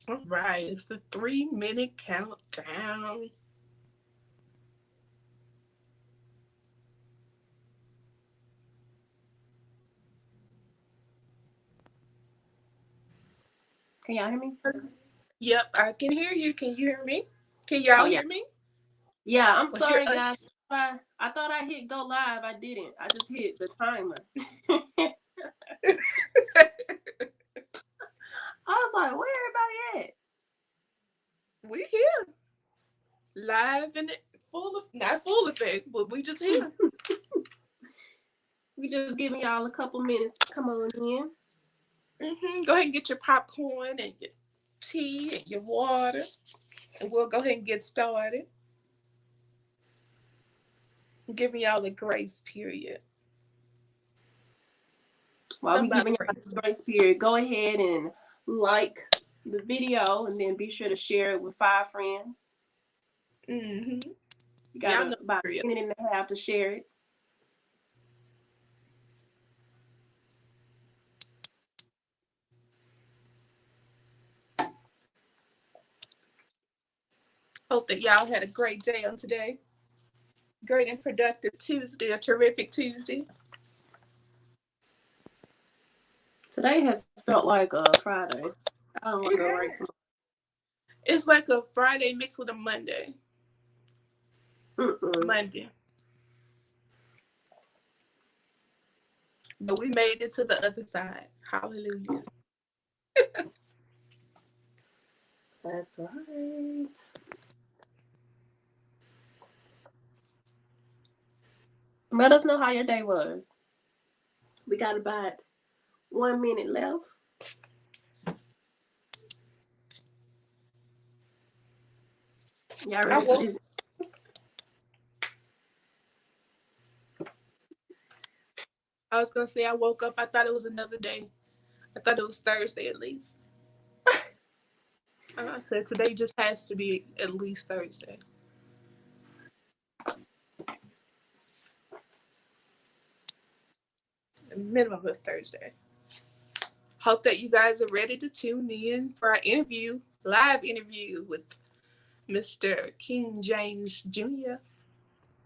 All right, it's the 3 minute countdown. Can y'all hear me? Yep, I can hear you. Can you hear me? Can Oh y'all yeah. hear me? Yeah, I'm Well, hear sorry guys. us? I thought I hit go live. I didn't. I just hit the timer. I was like, where everybody at? We here, live and full of not full effect, but we just here. We just giving y'all a couple minutes to come on in. Go ahead and get your popcorn and your tea and your water, and we'll go ahead and get started. I'm giving y'all a grace period. While we Somebody giving y'all grace. this grace period, go ahead and like the video and then be sure to share it with 5 friends. Mm-hmm. You got Y'all know about the drill. a minute and a half to share it. Hope that y'all had a great day on today. Great and productive Tuesday, a terrific Tuesday. Today has felt like a Friday. I don't want to It go right has. It's like a Friday mixed with a Monday. to. Mm-mm. Monday. But we made it to the other side. Hallelujah. That's right. Let us know how your day was. We got about 1 minute left. Y'all I ready for woke this? I was gonna say I woke up, I thought it was another day. I thought it was Thursday at least. I said today just has to be at least Thursday. A minimum of Thursday. Hope that you guys are ready to tune in for our interview, live interview with Mr. King James Jr.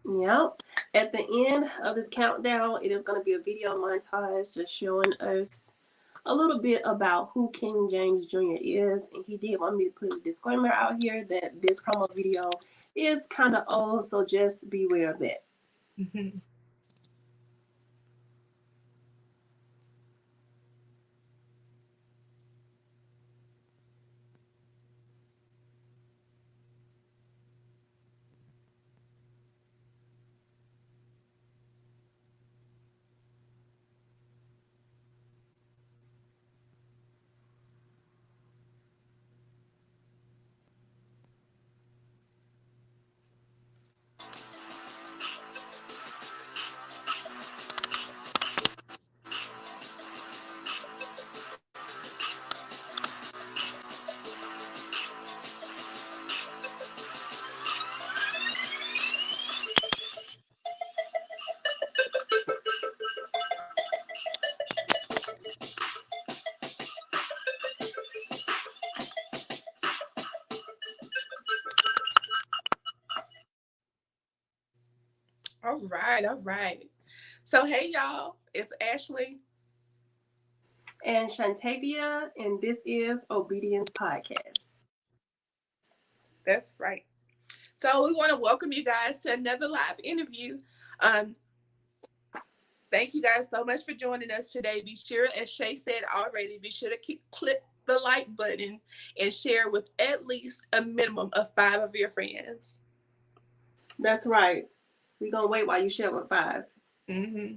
Yep. At the end of this countdown, it is going to be a video montage just showing us a little bit about who King James Jr. is. And he did want me to put a disclaimer out here that this promo video is kind of old, so just beware of that. Mm-hmm. All right, all right. So hey y'all, it's Ashley. And Shantavia, and this is Obedience Podcast. That's right. So we want to welcome you guys to another live interview. Um, Thank you guys so much for joining us today. Be sure, as Shay said already, be sure to click the like button and share with at least a minimum of 5 of your friends. That's right. We're going to wait while you share with 5. Mm-hmm.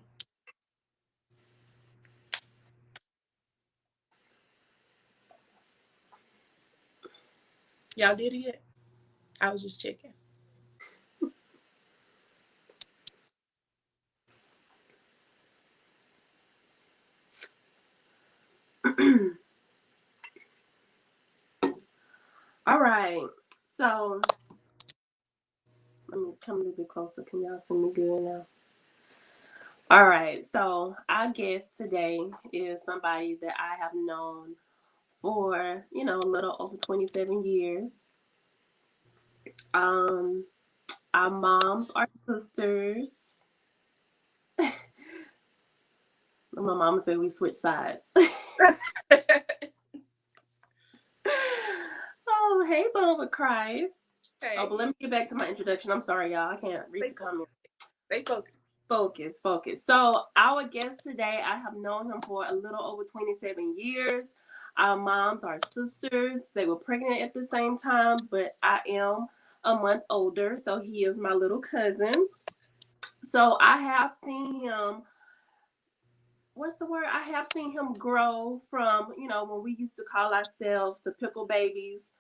Y'all did it yet? I was just checking. All right. So let me come a little bit closer. Can y'all see me good now? All right. So our guest today is somebody that I have known for, a little over 27 years. Our moms are sisters. My mama said we switch sides. Oh, hey, Bone with Christ. Hey. Oh, but let me get back to my introduction. I'm sorry, y'all. I can't read the comments. Stay focused. Focus. So our guest today, I have known him for a little over 27 years. Our moms are sisters. They were pregnant at the same time, but I am a month older, so he is my little cousin. So I have seen him, I have seen him grow from, when we used to call ourselves the pickle babies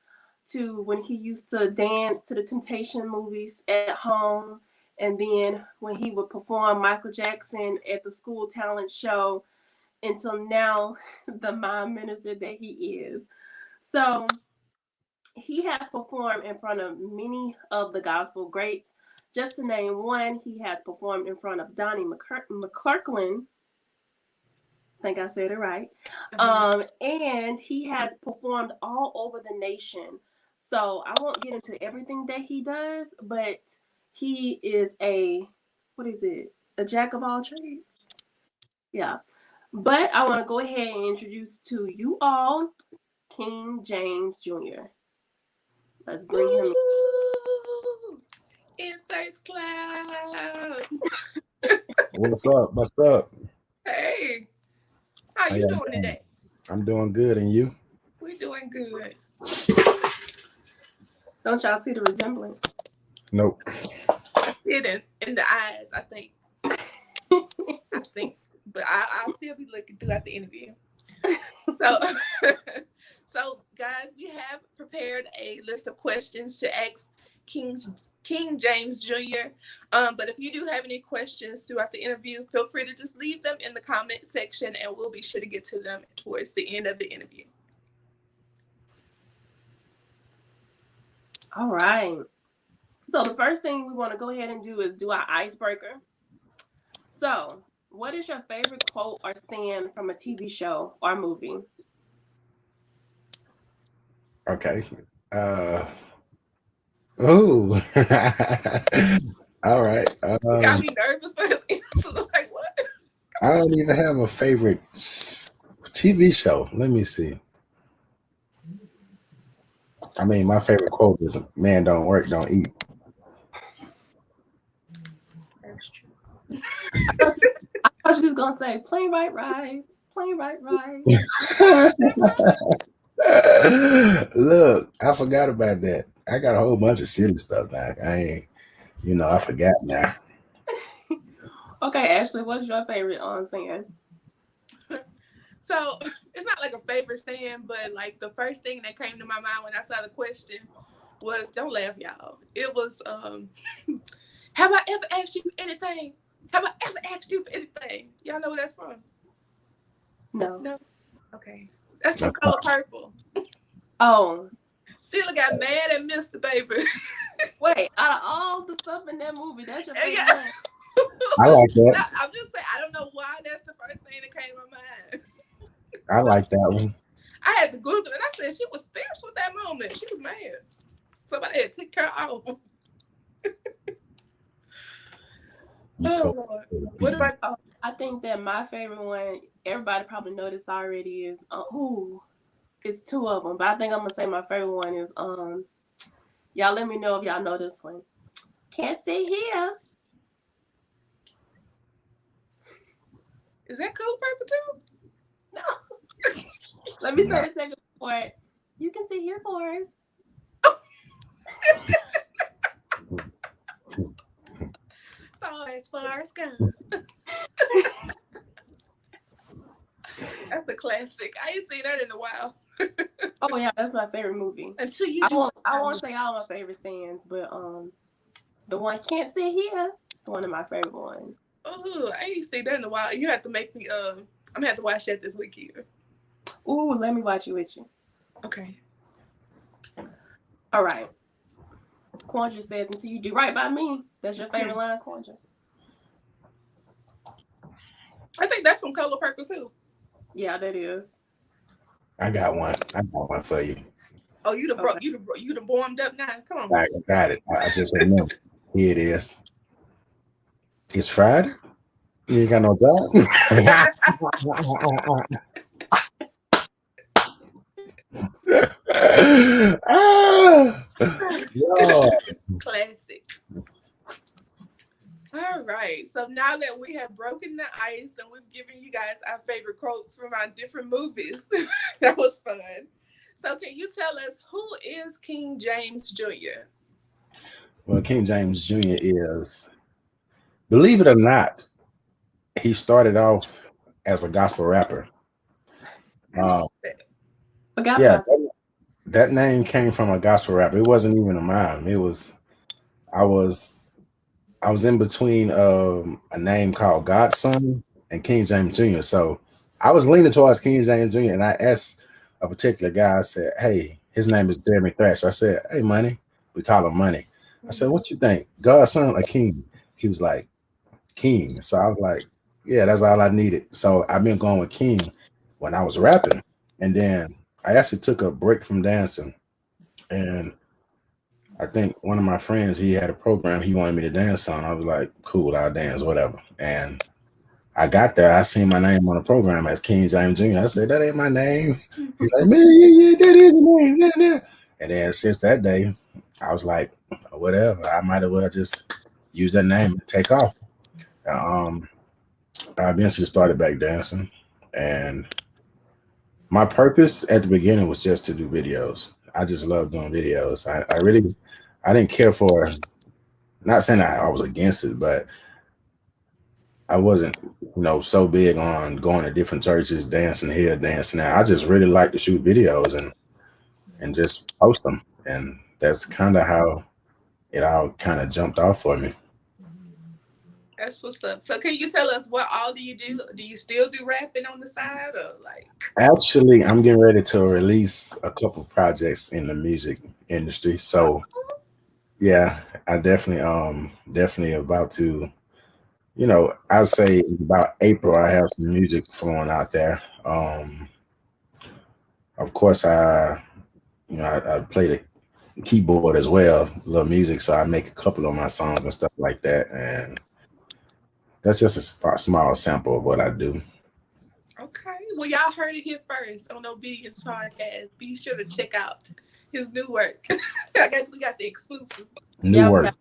to when he used to dance to the Temptation movies at home. And then when he would perform Michael Jackson at the school talent show until now, the MIME minister that he is. So he has performed in front of many of the gospel greats. Just to name one, he has performed in front of Donnie McClurkin. I think I said it right. And he has performed all over the nation. So I won't get into everything that he does, but he is a jack of all trades. Yeah. But I want to go ahead and introduce to you all King James Jr. Let's bring him in. Inserts cloud. What's up? Hey. How you doing today? I'm doing good, and you? We're doing good. Don't y'all see the resemblance? Nope. I see it in the eyes, I think. But I'll still be looking throughout the interview. So guys, we have prepared a list of questions to ask King James Jr. But if you do have any questions throughout the interview, feel free to just leave them in the comment section, and we'll be sure to get to them towards the end of the interview. All right. So the first thing we want to go ahead and do is do our icebreaker. So, what is your favorite quote or saying from a TV show or movie? Okay. Oh. All right. You got me nervous for his answer. Like, what? I don't even have a favorite TV show. Let me see. I mean, my favorite quote is "Man, don't work, don't eat." That's true. I was just gonna say, plain white rice. Look, I forgot about that. I got a whole bunch of silly stuff now. I forgot now. Okay, Ashley, what's your favorite saying? So it's not like a favorite saying, but like the first thing that came to my mind when I saw the question was, don't laugh, y'all. It was, have I ever asked you anything? Have I ever asked you for anything? Y'all know where that's from? No. Okay. That's from Color Purple. Oh. Steela got mad and missed the baby. Wait, out of all the stuff in that movie, that's your favorite one? I like that. No, I'm just saying, I don't know why that's the first thing that came to my mind. I like that one. I had to Google it. I said she was fierce with that moment. She was mad. Somebody had to take her off. Oh, Lord. What about? I think that my favorite one, everybody probably know this already, is it's two of them, but I think I'm gonna say my favorite one is y'all let me know if y'all know this one. Can't sit here. Is that Color Purple too? No. Let me say the second part. You can sit here first. Far as gone. That's a classic. I ain't seen that in a while. Oh yeah, that's my favorite movie. Until you I won't say all my favorite scenes, but the one Can't Sit Here is one of my favorite ones. Oh, I ain't seen that in a while. You have to make me I'm gonna have to watch that this weekend. Ooh, let me watch it with you. Okay. All right. Quandra says, until you do right by me. That's your favorite line, Quandra? I think that's from Color Purple too. Yeah, that is. I got one. I got one for you. Oh, you done Okay. broke. You done warmed up now. Come on. I got it. I just remember. Here it is. It's Friday. You ain't got no job. Ah, yo. Classic. All right. So now that we have broken the ice and we've given you guys our favorite quotes from our different movies, that was fun. So can you tell us who is King James Jr.? Well, King James Jr. is, believe it or not, he started off as a gospel rapper. I didn't know Uh, that. Forgot yeah, about that name came from a gospel rapper. It wasn't even a mime. It was I was I was in between a name called Godson and King James Jr. So I was leaning towards King James Jr. and I asked a particular guy. I said, "Hey, his name is Jeremy Thrash." I said, "Hey, Money, we call him Money." I said, "What you think, Godson or King?" He was like, "King." So I was like, "Yeah, that's all I needed." So I've been going with King when I was rapping, and then I actually took a break from dancing, and I think one of my friends, he had a program he wanted me to dance on. I was like, cool, I'll dance, whatever. And I got there, I seen my name on the program as King James Jr. I said, that ain't my name. He's like, man, yeah, that is your name. Yeah, yeah. And then since that day, I was like, whatever, I might as well just use that name and take off. Um, I eventually started back dancing. And my purpose at the beginning was just to do videos. I just love doing videos. I didn't care for, not saying I was against it, but I wasn't, so big on going to different churches, dancing here, dancing there. I just really like to shoot videos and just post them, and that's kind of how it all kind of jumped off for me. That's what's up. So can you tell us what all do you do? Do you still do rapping on the side or like? Actually, I'm getting ready to release a couple projects in the music industry, so yeah, I definitely about to. I'd say about April, I have some music flowing out there. Of course, I play the keyboard as well, love music, so I make a couple of my songs and stuff like that. And that's just a small sample of what I do. Okay. Well, y'all heard it here first on Obedience Podcast. Be sure to check out his new work. I guess we got the exclusive. New Yeah, we work. got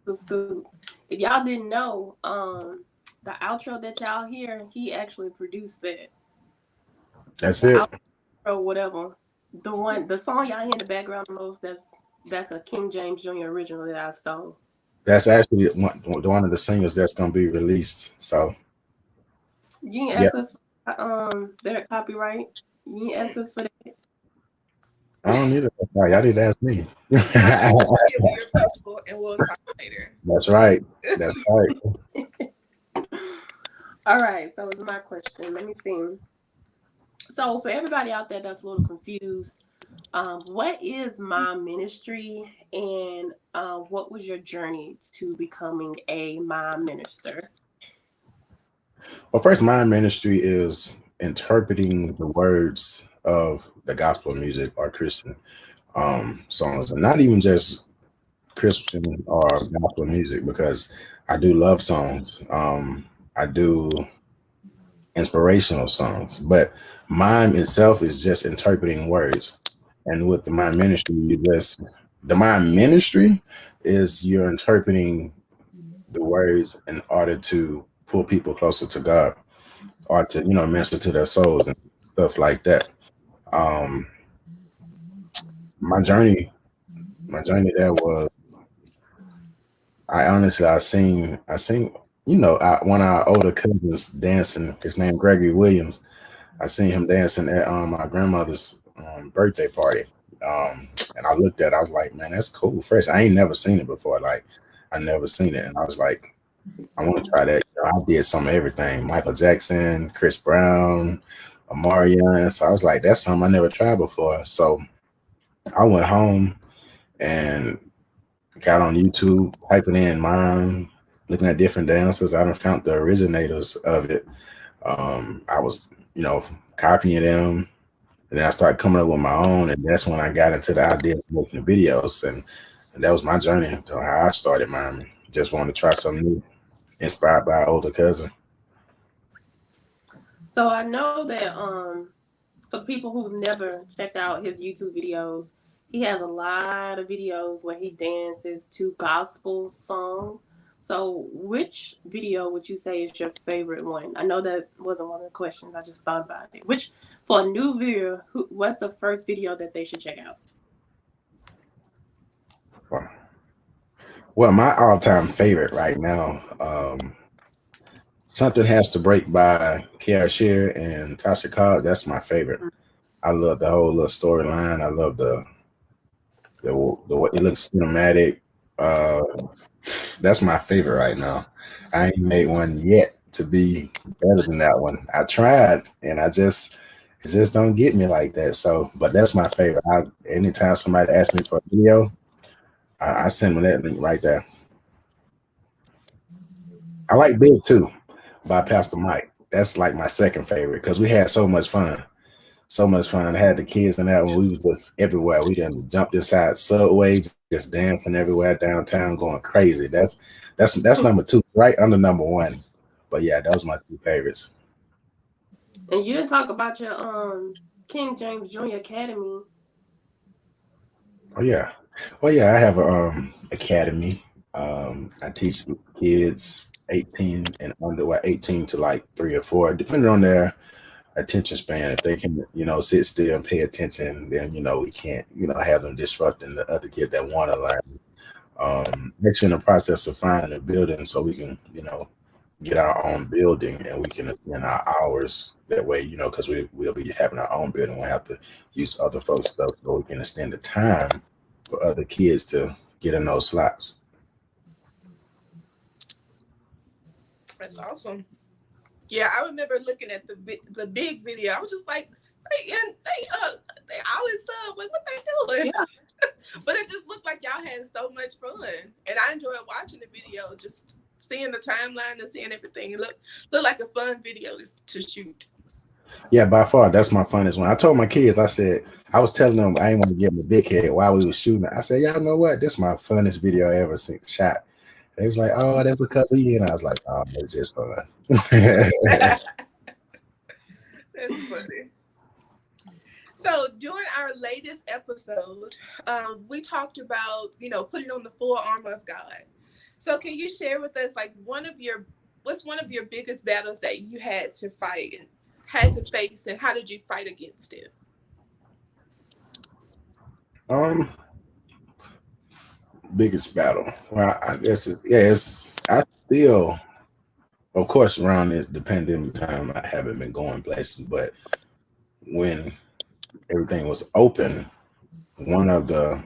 some soup. If y'all didn't know, the outro that y'all hear, he actually produced that. That's The it. outro, whatever. The song y'all hear in the background the most, that's a King James Jr. original that I stole. That's actually one of the singles that's gonna be released. So You can yeah, ask us their copyright. You can ask us for that. I don't need it. Y'all need to ask me. I'll give you your people and we'll talk later. That's right. That's right. All right, so it's my question. Let me see. So for everybody out there that's a little confused, what is my ministry, and what was your journey to becoming a my minister? Well, first, my ministry is interpreting the words of the gospel music or Christian songs, and not even just Christian or gospel music, because I do love songs. I do inspirational songs, but mime itself is just interpreting words. And with the mime ministry, the mime ministry is you're interpreting the words in order to pull people closer to God or to minister to their souls and stuff like that. Um, my journey, my journey there was, I honestly, I seen, one of our older cousins dancing. His name Gregory Williams. I seen him dancing at my grandmother's birthday party. And I looked at it, I was like, man, that's cool, fresh. I ain't never seen it before. Like, I never seen it. And I was like, I want to try that. I did some of everything. Michael Jackson, Chris Brown, Amarian. So I was like, that's something I never tried before. So I went home and got on YouTube, typing in mime, looking at different dancers. I done found the originators of it. I was, copying them, And then I started coming up with my own, and that's when I got into the idea of making the videos, and that was my journey to how I started miming. Just wanted to try something new, inspired by an older cousin. So I know that for people who've never checked out his YouTube videos, he has a lot of videos where he dances to gospel songs. So which video would you say is your favorite one? I know that wasn't one of the questions. I just thought about it. Which, for a new viewer, what's the first video that they should check out? Well, my all-time favorite right now, Something Has to Break by CashApp and Tasha Cobb. That's my favorite. I love the whole little storyline. I love the way it looks cinematic. That's my favorite right now. I ain't made one yet to be better than that one. I tried, and it just don't get me like that. So, but that's my favorite. Anytime somebody asks me for a video, I send them that link right there. I like Big too by Pastor Mike. That's like my second favorite because we had so much fun. So much fun. I had the kids in that one. We was just everywhere. We done jumped inside Subway, just dancing everywhere downtown, going crazy. That's number two, right under number one. But yeah, those are my two favorites. And you didn't talk about your King James Jr. Academy. Oh yeah. Well, yeah, I have a academy. I teach kids 18 and under, 18 to like 3 or 4, depending on their attention span. If they can, sit still and pay attention, then we can't, have them disrupting the other kids that want to learn. Actually, in the process of finding a building so we can, get our own building and we can extend our hours that way, because we'll be having our own building. We'll have to use other folks' stuff so we can extend the time for other kids to get in those slots. That's awesome. Yeah, I remember looking at the big video. I was just like, they all in sub. Like, what they doing? Yeah. But it just looked like y'all had so much fun, and I enjoyed watching the video. Just seeing the timeline and seeing everything. It looked like a fun video to shoot. Yeah, by far, that's my funnest one. I told my kids, I was telling them I didn't want to give them a big head while we were shooting. I said, y'all know what? This is my funnest video I ever seen shot. They was like, oh, that's because of you. And I was like, oh, it's just fun. That's funny. So during our latest episode, we talked about, putting on the full armor of God. So can you share with us, like, what's one of your biggest battles that you had to fight and had to face, and how did you fight against it? Biggest battle. Well, I guess I still, of course, around the pandemic time, I haven't been going places, but when everything was open, one of the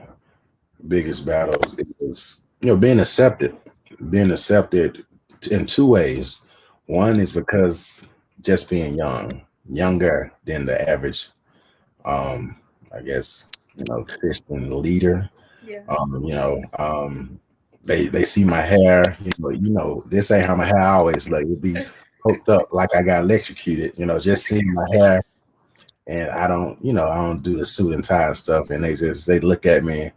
biggest battles is, being accepted in two ways. One is because just being younger than the average, I guess, Christian leader. Yeah. They see my hair, this ain't how my hair always look. It'd be poked up like I got electrocuted, just seeing my hair. And I don't do the suit and tie and stuff. And they look at me.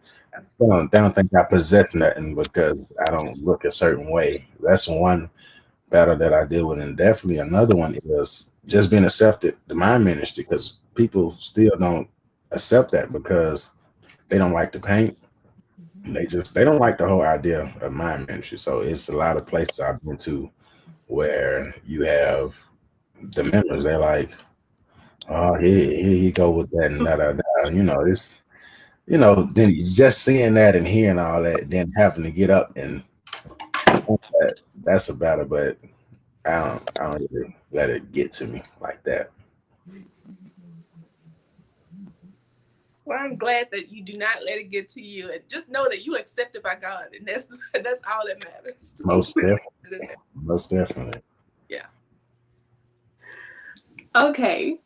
They don't think I possess nothing because I don't look a certain way. That's one battle that I deal with. And definitely another one is just being accepted to my ministry, because people still don't accept that because they don't like the paint. They don't like the whole idea of my ministry. So it's a lot of places I've been to where you have the members, they're like, oh, here you go with that and it's then just seeing that and hearing all that, then having to get up and that's a battle, but I don't really let it get to me like that. Well, I'm glad that you do not let it get to you, and just know that you accepted by God, and that's all that matters. Most definitely. Most definitely. Yeah. Okay.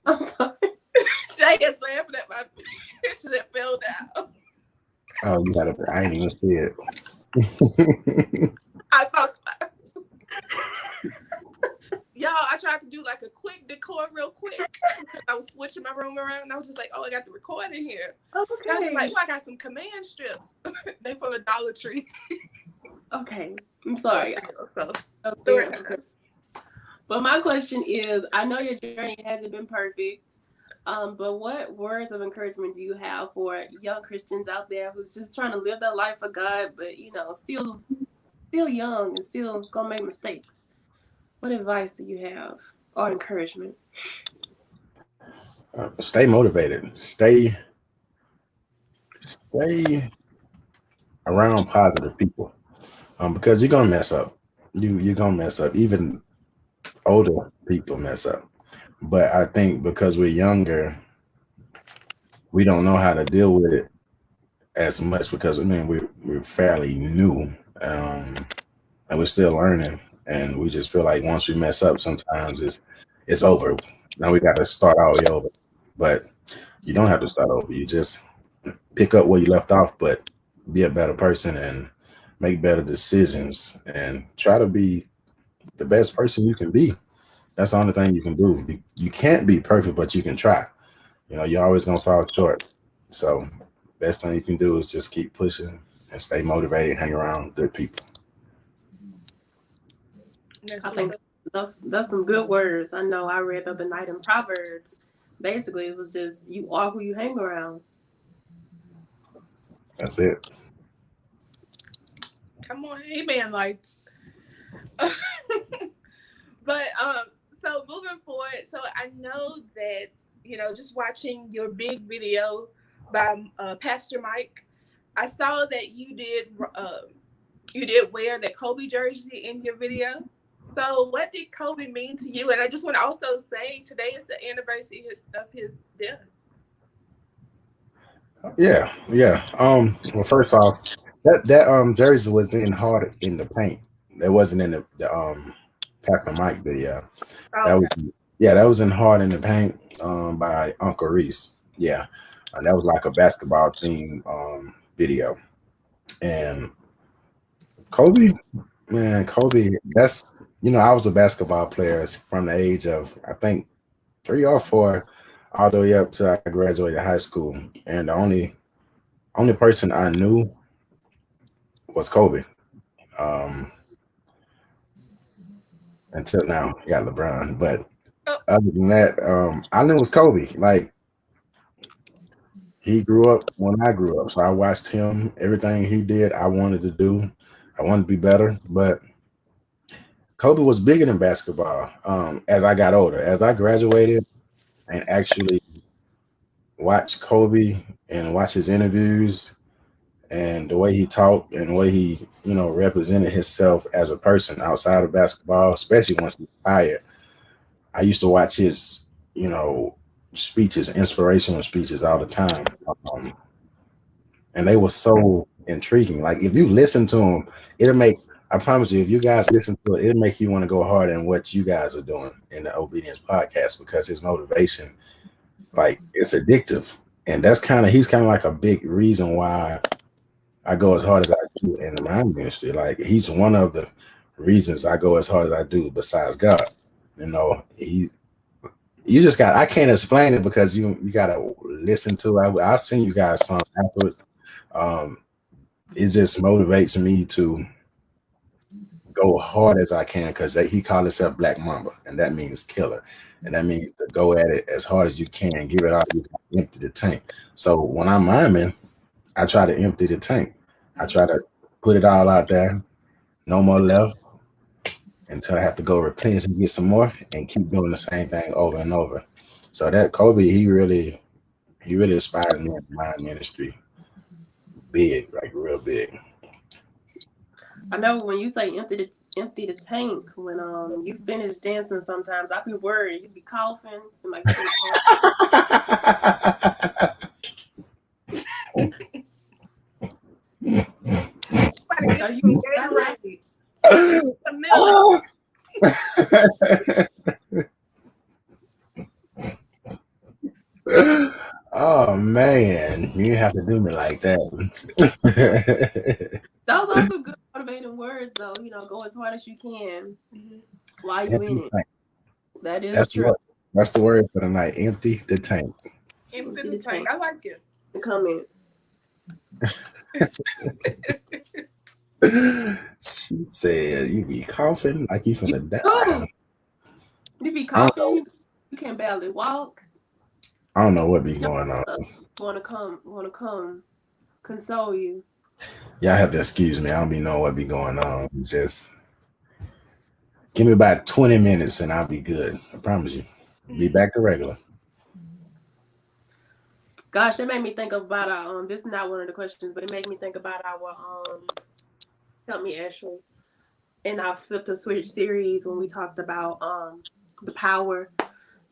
I'm sorry. Shay is laughing at my picture that fell down. Oh, I ain't even see it. I thought, y'all, I tried record real quick because I was switching my room around. And I was just like, oh, I got the record in here. Okay. And I was just like, oh, I got some command strips. They from the Dollar Tree. Okay. I'm sorry. So, but my question is, I know your journey hasn't been perfect, but what words of encouragement do you have for young Christians out there who's just trying to live their life for God, but still young and still gonna make mistakes? What advice do you have or encouragement? Stay motivated. Stay around positive people, because you're gonna mess up. You're gonna mess up. Even older people mess up. But I think because we're younger, we don't know how to deal with it as much because we're fairly new, and we're still learning, and we just feel like once we mess up, sometimes it's over. Now we got to start all the way over. But you don't have to start over. You just pick up where you left off, but be a better person and make better decisions and try to be the best person you can be. That's the only thing you can do. You can't be perfect, but you can try. You're always gonna fall short. So best thing you can do is just keep pushing and stay motivated, hang around good people. I think that's some good words. I know I read the other night in Proverbs. Basically, it was just you are who you hang around. That's it. Come on, amen, lights. But so moving forward, so I know that just watching your big video by Pastor Mike, I saw that you did wear the Kobe jersey in your video. So what did Kobe mean to you? And I just want to also say today is the anniversary of his death. Yeah. Well, first off, that jersey was in hard in the paint. That wasn't in the Pastor Mike video. Oh, That was in hard in the paint by Uncle Reese. Yeah, and that was like a basketball theme video. And Kobe, man, Kobe. That's I was a basketball player from the age of I think 3 or 4, all the way up till I graduated high school. And the only person I knew was Kobe. Um, until now, you got LeBron. But other than that, I knew it was Kobe. Like he grew up when I grew up, so I watched him. Everything he did, I wanted to do. I wanted to be better, but Kobe was bigger than basketball. As I got older, as I graduated, and actually watched Kobe and watch his interviews and the way he talked and the way he, represented himself as a person outside of basketball, especially once he retired. I used to watch his, speeches, inspirational speeches all the time. And they were so intriguing. Like if you listen to them, I promise you, if you guys listen to it, it'll make you want to go harder in what you guys are doing in the Obedience podcast because his motivation, like it's addictive. And he's kind of like a big reason why I go as hard as I do in the MIME ministry. Like he's one of the reasons I go as hard as I do besides God. I can't explain it because you got to listen to it. I'll send you guys some afterwards. It just motivates me to go hard as I can because he called himself Black Mamba, and that means killer. And that means to go at it as hard as you can, give it all you can, empty the tank. So when I'm miming, I try to empty the tank. I try to put it all out there, no more left, until I have to go replenish and get some more and keep doing the same thing over and over. So that Kobe, he really inspired me in my ministry. Big, like real big. I know when you say empty the tank, when you finish dancing, sometimes I be worried. You be coughing, somebody. Are you getting ready? Oh man, you have to do me like that. Those are some good motivating words, though. Go as hard as you can while you're in it. That's true. That's the word for the night. Empty the tank. Into Empty the the tank. tank. I like it. The comments. She said, "You be coughing like you You finna die." too. You be I don't know. coughing. You can barely walk. I don't know what be You know, going on. want to come console you. Y'all have to excuse me. I don't be know what be going on. Just give me about 20 minutes and I'll be good. I promise you. Be Mhm. back to regular. Gosh, that made me think about our this is not one of the questions, but it made me think about our help me Ashley in our Flip the Switch series when we talked about the power,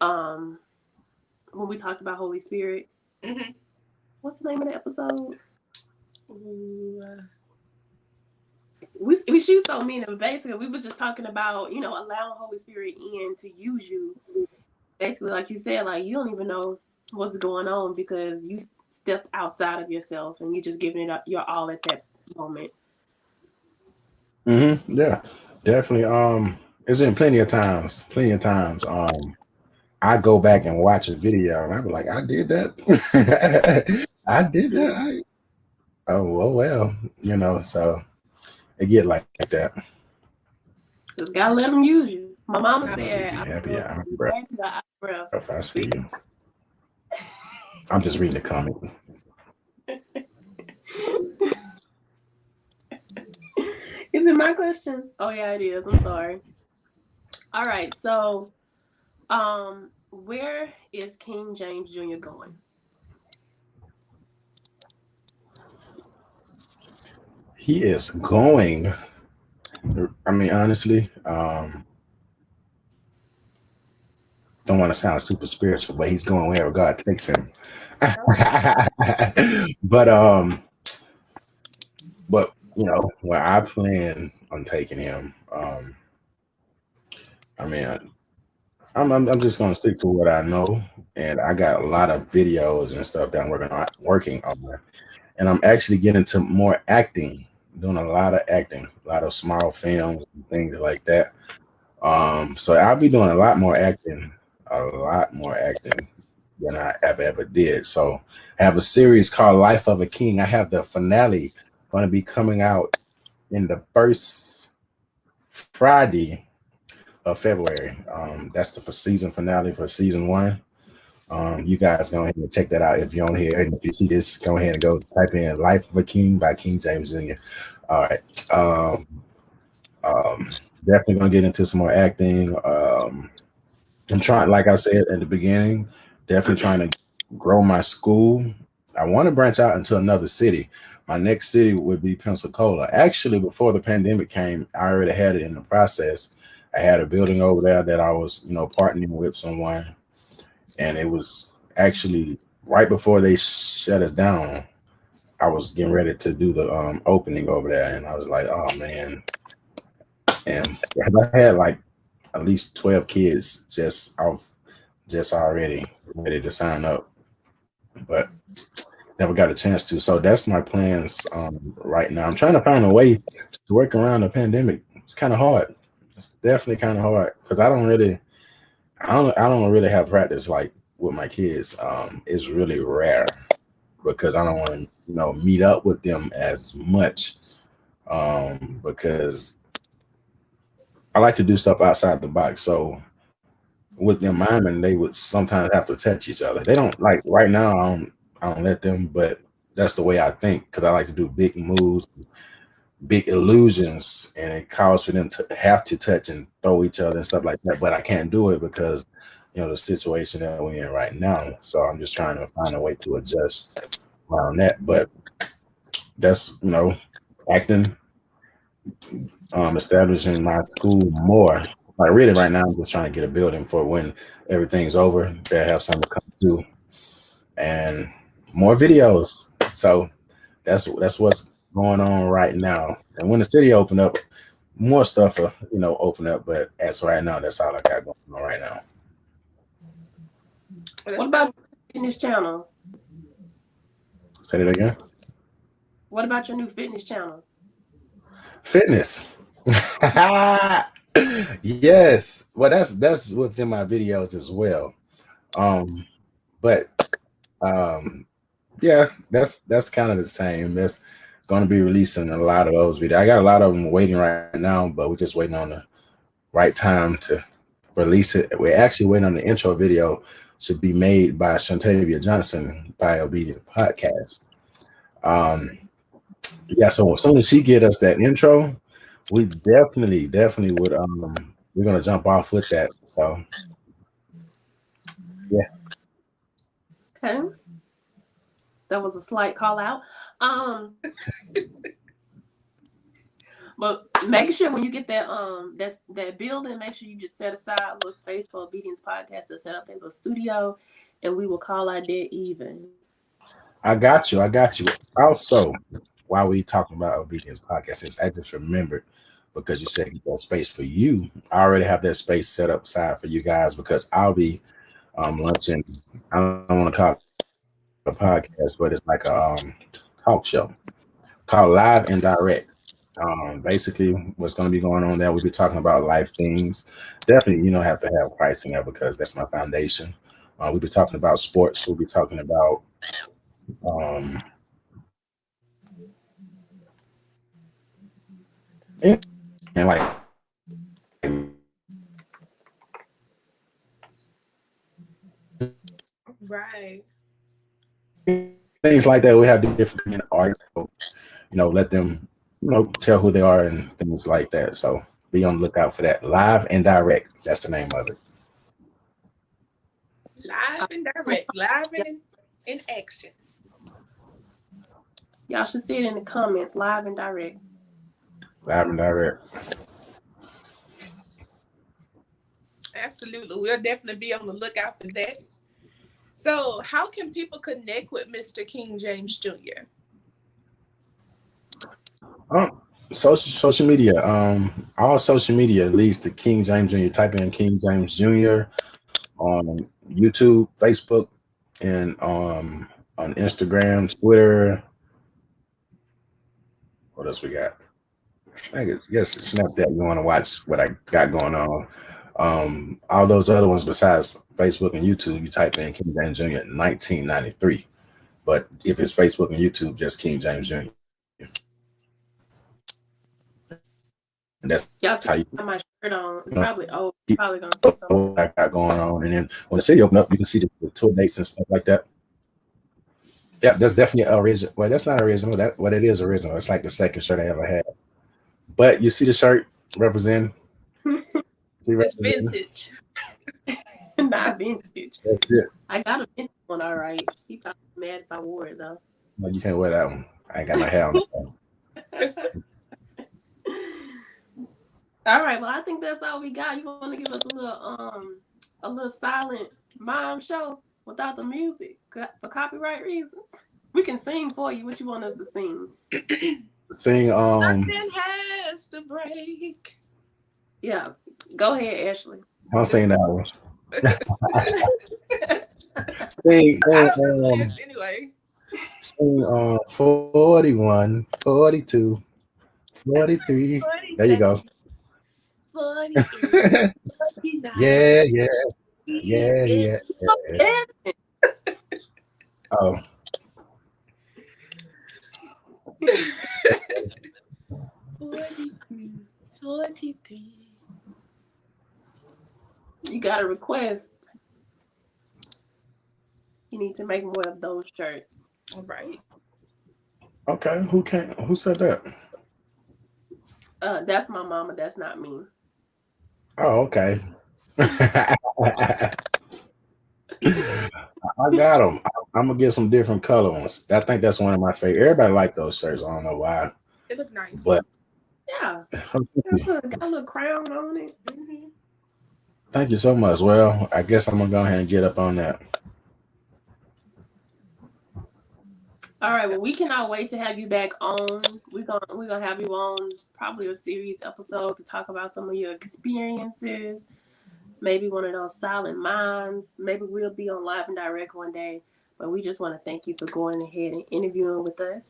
um when we talked about Holy Spirit. Mhm. What's the name of the episode? Ooh, We shoot so mean, but basically we was just talking about, allowing Holy Spirit in to use you. Basically, like you said, like you don't even know what's going on because you stepped outside of yourself and you just giving it up your all at that moment. Yeah, definitely. It's been plenty of times. Plenty of times. I go back and watch a video and I be like, I did that. I did that. Oh well. So it get like that. Just gotta let them use you. My mama no. said, Be "I'm happy. going I'm from breath. bad to out breath." If I see See, you, I'm just reading the comment. is it my question? Oh yeah, it is. I'm sorry. All right, so where is King James Jr. going? He is going. I mean, honestly, don't want to sound super spiritual, but he's going wherever God takes him. but but where I plan on taking him, I mean, I'm just gonna stick to what I know, and I got a lot of videos and stuff that I'm working on, and I'm actually getting to more acting, doing a lot of acting, a lot of small films and things like that. So I'll be doing a lot more acting than I ever did. So I have a series called Life of a King. I have the finale going to be coming out in the first Friday of February. That's the for season finale for season one. You guys go ahead and check that out if you're on here. And if you see this, go ahead and go type in Life of a King by King James Jr. All right. Um, Definitely gonna get into some more acting. I'm trying, like I said at the beginning, definitely trying to grow my school. I want to branch out into another city. My next city would be Pensacola. Actually, before the pandemic came, I already had it in the process. I had a building over there that I was, partnering with someone, and it was actually right before they shut us down. I was getting ready to do the opening over there, and I was like, "Oh man!" And I had like at least 12 kids just already ready to sign up, but never got a chance to. So that's my plans right now. I'm trying to find a way to work around the pandemic. It's kind of hard. It's definitely kind of hard because I don't really have practice like with my kids. It's really rare because I don't want to meet up with them as much because I like to do stuff outside the box. So with them miming, they would sometimes have to touch each other. They don't like right now. I don't let them, but that's the way I think because I like to do big moves, big illusions, and it calls for them to have to touch and throw each other and stuff like that. But I can't do it because the situation that we're in right now. So I'm just trying to find a way to adjust around that. But that's acting, establishing my school more. Like really, right now, I'm just trying to get a building for when everything's over. They have something to come to and more videos. So that's what's going on right now. And when the city open up, more stuff will open up. But as right now, that's all I got going on right now. What That's about so. your fitness channel? Say it again. What about your new fitness channel? Fitness. Yes. Well, that's within my videos as well. Um, but yeah, that's kind of the same. That's going to be releasing a lot of those videos. I got a lot of them waiting right now, but we're just waiting on the right time to release it. We're actually waiting on the intro video should be made by Shantavia Johnson by Obedient Podcast. Um, yeah, so as soon as she get us that intro, we definitely would we're gonna jump off with that. So yeah. Okay. That was a slight call out. But make sure when you get that building, make sure you just set aside a little space for Obedience Podcast to set up in the studio, and we will call our dead even. I got you. I got you. Also, while we talking about Obedience Podcast, is I just remembered because you said that space for you. I already have that space set up side for you guys because I'll be lunching. I don't want to call it a podcast, but it's like a talk show called Live and Direct. Basically, what's going to be going on there? We'll be talking about life things. Definitely, have to have Christ in there because that's my foundation. We'll be talking about sports. We'll be talking about um, and like Right. things like that. We have different artists, so, let them, tell who they are and things like that. So be on the lookout for that. Live and Direct. That's the name of it. Live and direct. Live and in action. Y'all should see it in the comments, live and direct. Live and Direct. Absolutely. We'll definitely be on the lookout for that. So, how can people connect with Mr. King James Jr.? Social media. All social media leads to King James Jr. Type in King James Jr. on YouTube, Facebook, and on Instagram, Twitter. What else we got? I guess Snapchat. You want to watch what I got going on? All those other ones besides Facebook and YouTube, you type in King James Jr. 1993. But if it's Facebook and YouTube, just King James Jr. And that's how Y'all you see my shirt on. It's probably old. keep Probably gonna say something. what I got going on. And then when the city open up, you can see the tour dates and stuff like that. Yeah, that's definitely original. Well, that's not original. That what it is original. It's like the second shirt I ever had. But you see the shirt representing. It's vintage. Not vintage. That's it. I got a vintage one, all right. He probably mad if I wore it though. No, you can't wear that one. I ain't got my hair on. All right, well, I think that's all we got. You want to give us a little silent mime show without the music for copyright reasons? We can sing for you. What you want us to sing? Sing Something has to break. Yeah, go ahead, Ashley. I'm saying that one. Sing I don't know the lyrics anyway. sing 41, 42, 43. There you go. 48, 49. Yeah, yeah, yeah, yeah, yeah. Oh, 43, 43. You got a request. You need to make more of those shirts. All right. okay. Who said that? That's my mama. That's not me. Oh, okay. I got them. I'm gonna get some different color ones. I think that's one of my favorite. Everybody like those shirts. I don't know why, It look nice. but Yeah, got a little crown on it. Mm-hmm. thank you so much. Well, I guess I'm gonna go ahead and get up on that. All right, well, we cannot wait to have you back on. We're gonna have you on probably a series episode to talk about some of your experiences. Maybe one of those silent mimes. Maybe we'll be on live and direct one day. But we just want to thank you for going ahead and interviewing with us.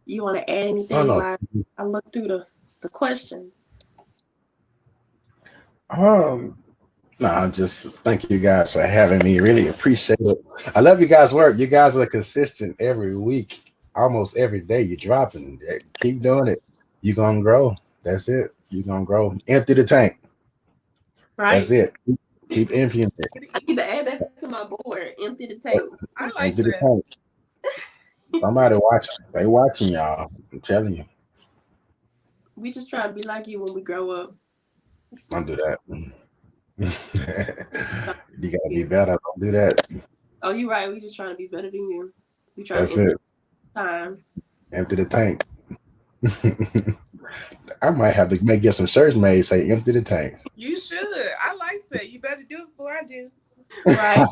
You want to add anything Oh no, while I look through the questions? Um, no, just thank you guys for having me. Really appreciate it. I love you guys' work. You guys are consistent every week, almost every day. You're dropping. Keep doing it. You're gonna grow. That's it. You're gonna grow. Empty the tank. That's Right? it. Keep emptying it. I need to add that to my board. Empty the tank. I like Empty the that. tank. Somebody watching. They watching y'all. I'm telling you. We just try to be like you when we grow up. Don't do that. You gotta be better. Don't do that. Oh, you're right. We just trying to be better than you. We trying That's to empty it. time. Empty the tank. I might have to get some shirts made say empty the tank. You should. I like that. You better do it before I do. Right.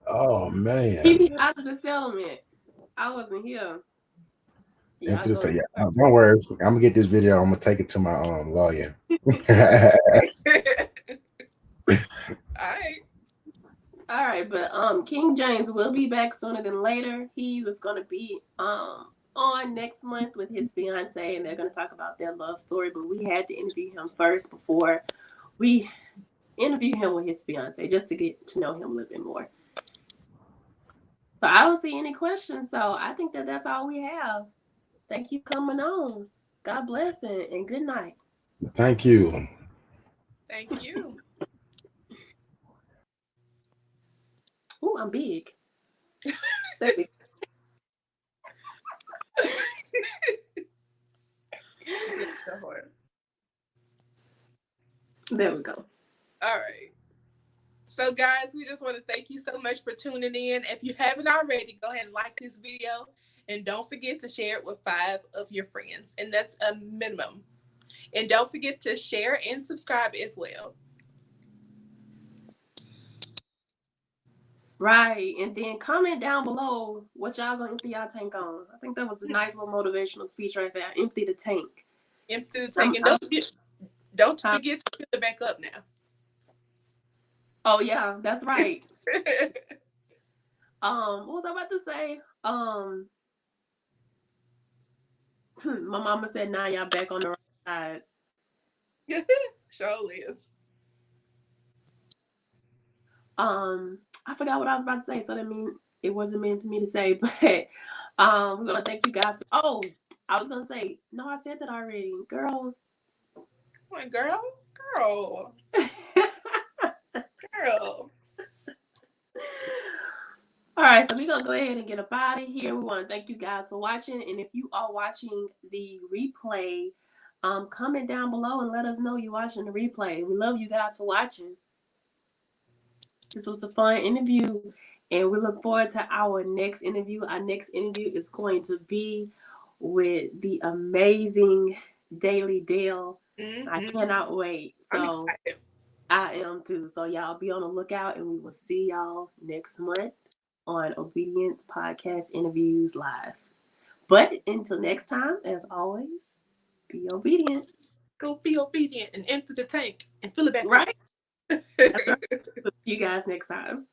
Oh He man. be out of the settlement. I wasn't here. Yeah, Empty the tank. Yeah, don't worry. I'm gonna get this video. I'm gonna take it to my lawyer. Alright. All right, but King James will be back sooner than later. He was gonna be on next month with his fiance, and they're gonna talk about their love story. But we had to interview him first before we interview him with his fiance, just to get to know him a little bit more. So I don't see any questions. So I think that that's all we have. Thank you for coming on. God bless and good night. Thank you. Thank you. Ooh, I'm big. There we There we go. All right. So, guys, we just want to thank you so much for tuning in. If you haven't already, go ahead and like this video. And don't forget to share it with 5 of your friends. And that's a minimum. And don't forget to share and subscribe as well. Right. And then comment down below what y'all gonna empty y'all tank on. I think that was a nice little motivational speech right there. Empty the tank. Empty the tank. And don't forget to fill it back up now. Oh yeah, that's right. What was I about to say? My mama said now y'all back on the right sides. Sure is. I forgot what I was about to say, so that means it wasn't meant for me to say, but we're gonna thank you guys. I was gonna say, no, I said that already. Girl. Come on, girl. Girl. Girl. All right, so we're gonna go ahead and get up out of here. We want to thank you guys for watching, and if you are watching the replay, comment down below and let us know you're watching the replay. We love you guys for watching. This was a fun interview, and we look forward to our next interview. Our next interview is going to be with the amazing Daily Dale. Mm-hmm. I cannot wait. So I am too. So y'all be on the lookout, and we will see y'all next month on Obedience Podcast Interviews Live. But until next time, as always, be obedient. Go be obedient and empty the tank and fill it back right. See you guys next time.